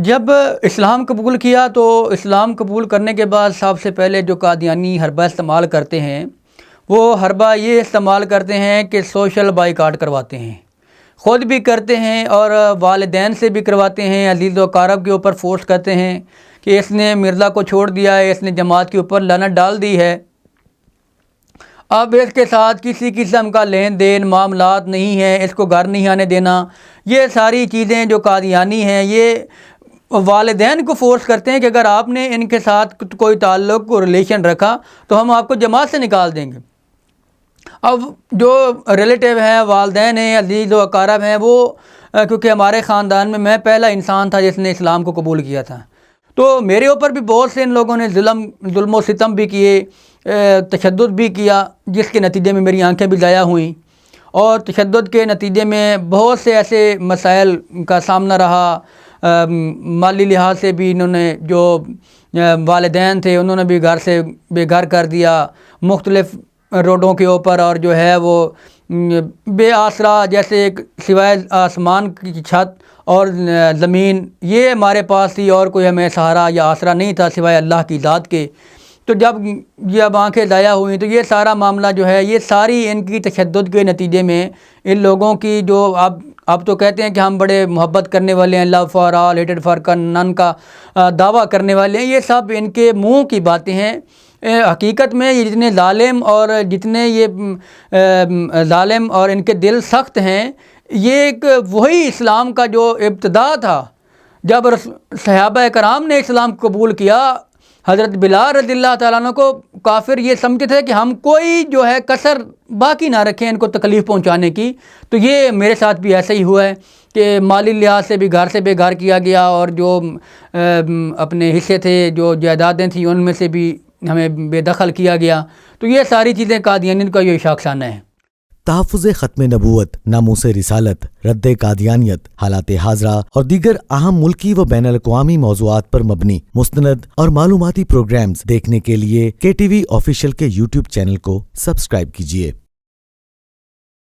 جب اسلام قبول کیا تو اسلام قبول کرنے کے بعد سب سے پہلے جو قادیانی حربہ استعمال کرتے ہیں وہ حربہ یہ استعمال کرتے ہیں کہ سوشل بائیکاٹ کرواتے ہیں، خود بھی کرتے ہیں اور والدین سے بھی کرواتے ہیں، عزیز و اقارب کے اوپر فورس کرتے ہیں کہ اس نے مرزا کو چھوڑ دیا ہے، اس نے جماعت کے اوپر لعنت ڈال دی ہے، اب اس کے ساتھ کسی قسم کا لین دین معاملات نہیں ہے، اس کو گھر نہیں آنے دینا۔ یہ ساری چیزیں جو قادیانی ہیں یہ والدین کو فورس کرتے ہیں کہ اگر آپ نے ان کے ساتھ کوئی تعلق اور ریلیشن رکھا تو ہم آپ کو جماعت سے نکال دیں گے۔ اب جو ریلیٹیو ہیں، والدین ہیں، عزیز و اقارب ہیں، وہ کیونکہ ہمارے خاندان میں میں پہلا انسان تھا جس نے اسلام کو قبول کیا تھا، تو میرے اوپر بھی بہت سے ان لوگوں نے ظلم و ستم بھی کیے، تشدد بھی کیا، جس کے نتیجے میں میری آنکھیں بھی ضائع ہوئیں، اور تشدد کے نتیجے میں بہت سے ایسے مسائل کا سامنا رہا۔ مالی لحاظ سے بھی انہوں نے جو والدین تھے انہوں نے بھی گھر سے بے گھر کر دیا، مختلف روڈوں کے اوپر، اور جو ہے وہ بے آسرا، جیسے ایک سوائے آسمان کی چھت اور زمین یہ ہمارے پاس تھی، اور کوئی ہمیں سہارا یا آسرا نہیں تھا سوائے اللہ کی ذات کے۔ تو جب آنکھیں ضائع ہوئیں تو یہ سارا معاملہ جو ہے یہ ساری ان کی تشدد کے نتیجے میں ان لوگوں کی جو اب تو کہتے ہیں کہ ہم بڑے محبت کرنے والے ہیں، لو فار آل ہیٹڈ فار نن کا دعویٰ کرنے والے ہیں، یہ سب ان کے منہ کی باتیں ہیں۔ حقیقت میں یہ جتنے ظالم اور ان کے دل سخت ہیں، یہ ایک وہی اسلام کا جو ابتدا تھا جب صحابہ کرام نے اسلام قبول کیا، حضرت بلال رضی اللہ تعالیٰ عنہ کو کافر یہ سمجھتے تھے کہ ہم کوئی جو ہے کسر باقی نہ رکھیں ان کو تکلیف پہنچانے کی۔ تو یہ میرے ساتھ بھی ایسا ہی ہوا ہے کہ مالی لحاظ سے بھی گھر سے بے گھر کیا گیا، اور جو اپنے حصے تھے، جو جائیدادیں تھیں، ان میں سے بھی ہمیں بے دخل کیا گیا۔ تو یہ ساری چیزیں قادیانیت کا یہ شاخسانہ ہے۔ تحفظ ختم نبوت، ناموس رسالت، رد قادیانیت، حالات حاضرہ اور دیگر اہم ملکی و بین الاقوامی موضوعات پر مبنی مستند اور معلوماتی پروگرامز دیکھنے کے لیے KTV آفیشیل کے YouTube چینل کو سبسکرائب کیجیے۔